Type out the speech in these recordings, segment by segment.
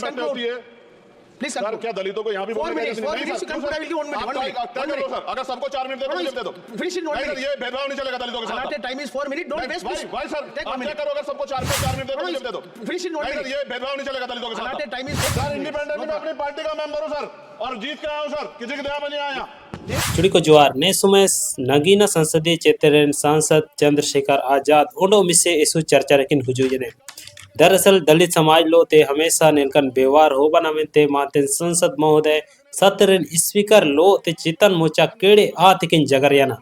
चंडी होती है। Please sir क्या दलितों को यहाँ भी बोलने की इजाजत नहीं है? सर अगर सबको 4 मिनट दे दो फिनिश इन 1 मिनट। ये भेदभाव नहीं चलेगा दलितों के साथ। allotted time is 4 minutes, don't waste please। भाई सर आप क्या करो, अगर सबको 4 मिनट दे दो फिनिश इन 1 मिनट। ये भेदभाव नहीं चलेगा दलितों के साथ। allotted time is sir independently मैं अपनी पार्टी का मेंबर हूं सर, और जीत के आया हूं सर, किसी की दया में नहीं आया। चुड़ीको जोहार नेसुमे नगीना संसदीय क्षेत्र सांसद चंद्रशेखर आजाद ओंडो मिसे एसु चर्चा रखिन हुजुजने दरअसल दलित समाज लो ते हमेशा नेलकन व्यवहार हो बनामेंते मातेन संसद महोदय सत्रन स्पीकर लो ते चितन मोचा केड़े आतिकिन जगरियाना।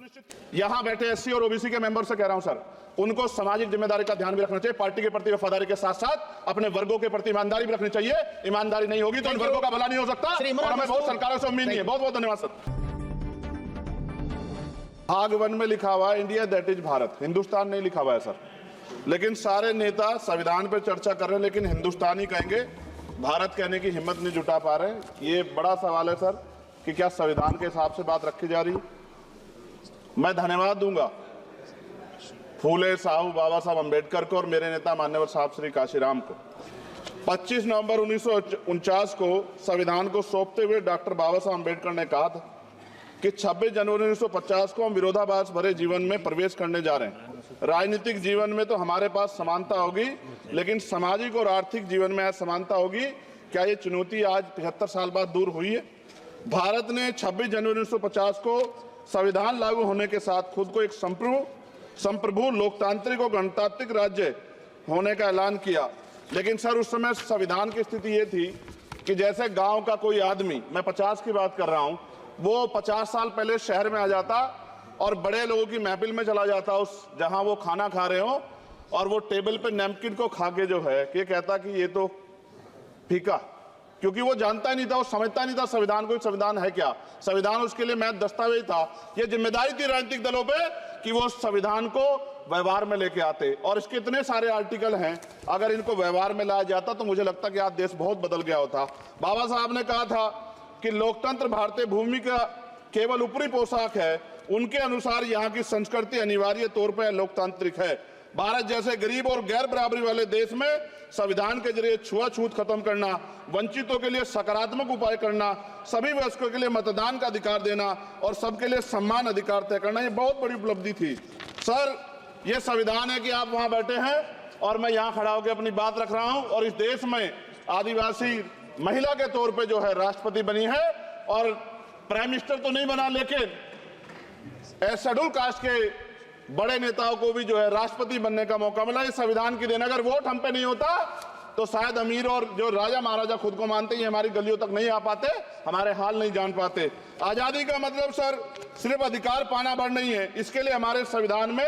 यहाँ बैठे एससी और ओबीसी के मेंबर से कह रहा हूं सर, उनको सामाजिक जिम्मेदारी का ध्यान भी रखना चाहिए, पार्टी के प्रति वफादारी के साथ साथ अपने वर्गों के प्रति ईमानदारी भी रखनी चाहिए। ईमानदारी नहीं होगी तो इन वर्गों का भला नहीं हो सकता, और हमें बहुत सरकारों से उम्मीद नहीं है। बहुत बहुत धन्यवाद सर। भाग 1 में लिखा हुआ है India that is Bharat, Hindustan नहीं लिखा हुआ है सर। लेकिन सारे नेता संविधान पर चर्चा कर रहे हैं, लेकिन हिंदुस्तान ही कहेंगे, भारत कहने की हिम्मत नहीं जुटा पा रहे। ये बड़ा सवाल है सर कि क्या संविधान के हिसाब से बात रखी जा रही। मैं धन्यवाद दूंगा फूले साहू बाबा साहब अम्बेडकर को और मेरे नेता मान्यवर साहब श्री काशीराम को। 25 नवंबर 1949 को संविधान को सौंपते हुए डॉक्टर बाबा साहब अम्बेडकर ने कहा था कि 26 जनवरी 1950 को हम विरोधाभास भरे जीवन में प्रवेश करने जा रहे हैं। राजनीतिक जीवन में तो हमारे पास समानता होगी, लेकिन सामाजिक और आर्थिक जीवन में असमानता होगी। क्या ये चुनौती आज 75 साल बाद दूर हुई है? भारत ने 26 जनवरी 1950 को संविधान लागू होने के साथ खुद को एक संप्रभु लोकतांत्रिक और गणतांत्रिक राज्य होने का ऐलान किया। लेकिन सर उस समय संविधान की स्थिति ये थी कि जैसे गांव का कोई आदमी, मैं 50 की बात कर रहा हूं, वो 50 साल पहले शहर में आ जाता और बड़े लोगों की महफिल में चला जाता, उस जहां वो खाना खा रहे हो, और वो टेबल पे नैपकिन को खा के जो है ये कहता कि ये तो फीका, क्योंकि वो जानता ही नहीं था, वो समझता नहीं था संविधान को, संविधान है क्या। संविधान उसके लिए महज दस्तावेज था। ये जिम्मेदारी थी राजनीतिक दलों पे कि वो संविधान को व्यवहार में लेके आते, और इसके इतने सारे आर्टिकल हैं, अगर इनको व्यवहार में लाया जाता तो मुझे लगता कि आज देश बहुत बदल गया होता। बाबा साहब ने कहा था कि लोकतंत्र भारतीय भूमि का केवल ऊपरी पोशाक है, उनके अनुसार यहाँ की संस्कृति अनिवार्य तौर पर लोकतांत्रिक है। भारत जैसे गरीब और गैर बराबरी वाले देश में संविधान के जरिए छुआछूत खत्म करना, वंचितों के लिए सकारात्मक उपाय करना, सभी वयस्कों के लिए मतदान का अधिकार देना और सबके लिए सम्मान अधिकार तय करना, ये बहुत बड़ी उपलब्धि थी। सर ये संविधान है कि आप वहां बैठे हैं और मैं यहाँ खड़ा होकर अपनी बात रख रहा हूं, और इस देश में आदिवासी महिला के तौर पे जो है राष्ट्रपति बनी है, और प्राइम मिनिस्टर तो नहीं बना, लेकिन शेड्यूल कास्ट के बड़े नेताओं को भी जो है राष्ट्रपति बनने का मौका मिला। इस संविधान की देन, अगर वोट हम पे नहीं होता तो शायद अमीर और जो राजा महाराजा खुद को मानते हैं हमारी गलियों तक नहीं आ पाते, हमारे हाल नहीं जान पाते। आजादी का मतलब सर सिर्फ अधिकार पाना भर नहीं है, इसके लिए हमारे संविधान में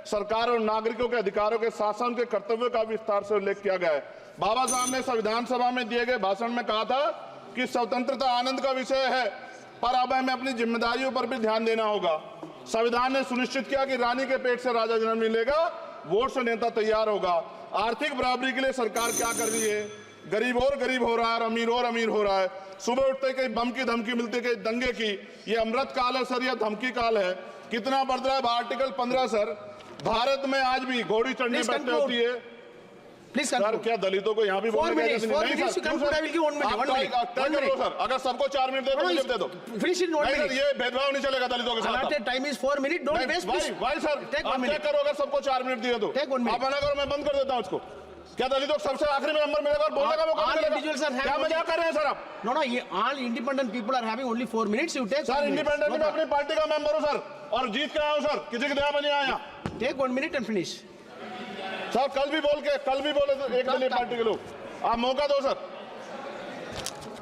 सरकार और नागरिकों के अधिकारों के साथ साथ उनके कर्तव्यों का विस्तार से उल्लेख किया गया है। बाबा साहब ने संविधान सभा में दिए गए भाषण में कहा था कि स्वतंत्रता आनंद का विषय है, पर अब हमें अपनी जिम्मेदारियों पर भी ध्यान देना होगा। संविधान ने सुनिश्चित किया कि रानी के पेट से राजा जन्म नहीं लेगा, वोट से नेता तैयार होगा। आर्थिक बराबरी के लिए सरकार क्या कर रही है? गरीब और गरीब हो रहा है, अमीर और अमीर हो रहा है। सुबह उठते कहीं बम की धमकी मिलती, कहीं दंगे की। ये अमृत काल है सर, यह धमकी काल है। कितना बढ़ रहा है आर्टिकल 15 सर। भारत में आज भी घोड़ी चढ़नी बैठती होती है। सर क्या दलितों को यहाँ भी बोलने की इजाजत नहीं है? सर अगर सबको 4 मिनट दे दो फिनिश इन 1 मिनट। ये भेदभाव नहीं चलेगा दलितों के साथ। allotted time is 4 minutes, don't waste please। भाई सर आप क्या करो, अगर सबको 4 मिनट दिए तो आप मना करो, मैं बंद कर देता हूँ इसको। क्या दलितों को सबसे आखिरी में नंबर मिलेगा और बोलने का मौका मिलेगा? क्या मजाक कर रहे हैं सर आप? No, all independent people are having only 4 minutes. You take sir independent में अपनी पार्टी का मेंबर हूँ सर, और जीत के आया हूँ सर, किसी की दया में नहीं आया। Take 1 minute and finish। Sir कल भी बोले तो एक दलीय पार्टी के लोग, आप मौका दो सर।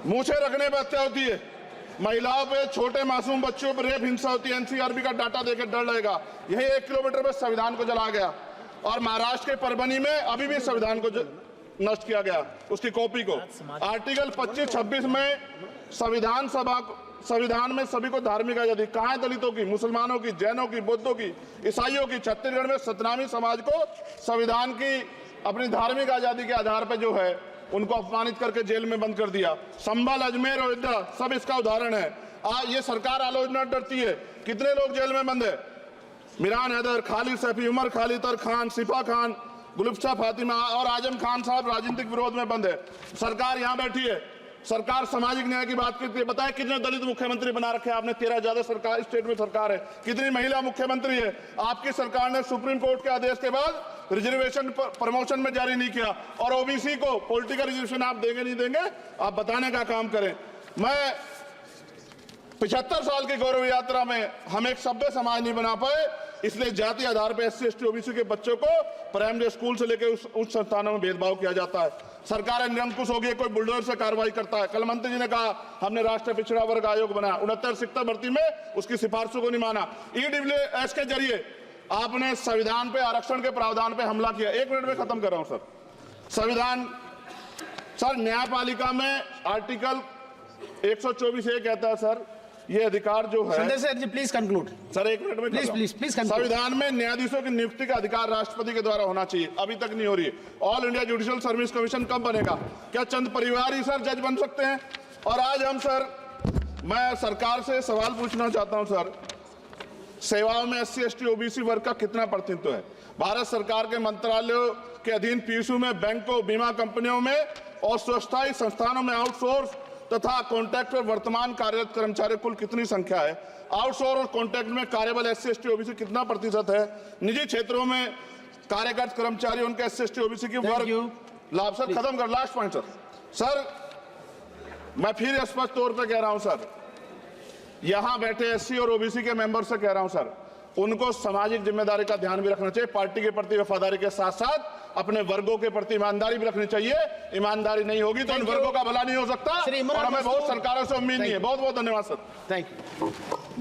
मूछे रखने पर हत्या होती है, महिलाओं पे, छोटे मासूम बच्चों पर रेप हिंसा होती है। एनसीआरबी का डाटा देकर डर लगेगा। यही 1 किलोमीटर में संविधान को जलाया गया, और महाराष्ट्र के परभनी में अभी भी संविधान को नष्ट किया गया, उसकी कॉपी को। आर्टिकल 25-26 में संविधान में सभी को धार्मिक आजादी। कहाँ है दलितों की, मुसलमानों की, जैनों की, बौद्धों की, ईसाइयों की? छत्तीसगढ़ में सतनामी समाज को संविधान की अपनी धार्मिक आजादी के आधार पर जो है उनको अपमानित करके जेल में बंद कर दिया। संभल, अजमेर, अयोध्या सब इसका उदाहरण है। ये सरकार आलोचना डरती है। कितने लोग जेल में बंद है? मिरान हैदर, खालिद सैफी, उमर खालिद, खान, सिफा खान, गुलिफ्ता फातिमा और आजम खान साहब राजनीतिक विरोध में बंद है। सरकार यहाँ बैठी है, सरकार सामाजिक न्याय की बात करती है। बताए कितने दलित मुख्यमंत्री बना रखे हैं आपने? 13 ज्यादा सरकार स्टेट में सरकार है। कितनी महिला मुख्यमंत्री है? आपकी सरकार ने सुप्रीम कोर्ट के आदेश के बाद रिजर्वेशन प्रमोशन में जारी नहीं किया, और ओबीसी को पॉलिटिकल रिजर्वेशन आप देंगे नहीं देंगे, आप बताने का काम करें। मैं 75 साल की गौरव यात्रा में हम एक सभ्य समाज नहीं बना पाए, इसलिए जाति आधार पर SC ST OBC के बच्चों को प्राइमरी स्कूल से लेकर उच्च संस्थानों में भेदभाव किया जाता है। सरकार निरंकुश हो गई, कोई बुलडोजर से कार्रवाई करता है। कल मंत्री जी ने कहा हमने राष्ट्रीय पिछड़ा वर्ग आयोग बनाया, 69 शिक्षक भर्ती में उसकी सिफारिशों को नहीं माना। EWS के जरिए आपने संविधान पे आरक्षण के प्रावधान पे हमला किया। 1 मिनट में खत्म कर रहा हूं सर। संविधान सर, न्यायपालिका में आर्टिकल 124 ये कहता है सर, ये अधिकार जो है। Sanjay sir ji please conclude sir 1 minute में प्लीज संविधान में न्यायाधीशों की नियुक्ति का अधिकार राष्ट्रपति के द्वारा होना चाहिए, अभी तक नहीं हो रही है। All India judicial service commission कब बनेगा? क्या चंद परिवार ही सर जज बन सकते हैं? और आज हम सर, मैं सरकार से सवाल पूछना चाहता हूं सर, सेवाओं में SC ST OBC वर्ग का कितना प्रतिनिधित्व है? भारत सरकार के मंत्रालयों के अधीन PSU में, बैंकों, बीमा कंपनियों में और स्वस्थायी संस्थानों में आउटसोर्स तथा कॉन्ट्रैक्ट पर वर्तमान कार्यरत कर्मचारी कुल कितनी संख्या है? आउटसोर्स और कॉन्ट्रैक्ट में कार्यबल SC ST OBC कितना प्रतिशत है? निजी क्षेत्रों में कार्यरत कर्मचारी उनके SC ST OBC की वर्ग लाभ। सर खत्म कर, लास्ट पॉइंट सर। सर मैं फिर स्पष्ट तौर पर कह रहा हूं सर, यहां बैठे SC और OBC के मेंबर से कह रहा हूं सर, उनको सामाजिक जिम्मेदारी का ध्यान भी रखना चाहिए। पार्टी के प्रति वफादारी के साथ साथ अपने वर्गों के प्रति ईमानदारी भी रखनी चाहिए। ईमानदारी नहीं होगी तो इन वर्गों का भला नहीं हो सकता, और हमें बहुत सरकारों से उम्मीद नहीं है। बहुत बहुत धन्यवाद सर। Thank you.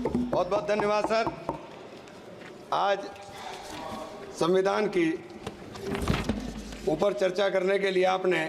बहुत बहुत धन्यवाद सर। आज संविधान की ऊपर चर्चा करने के लिए आपने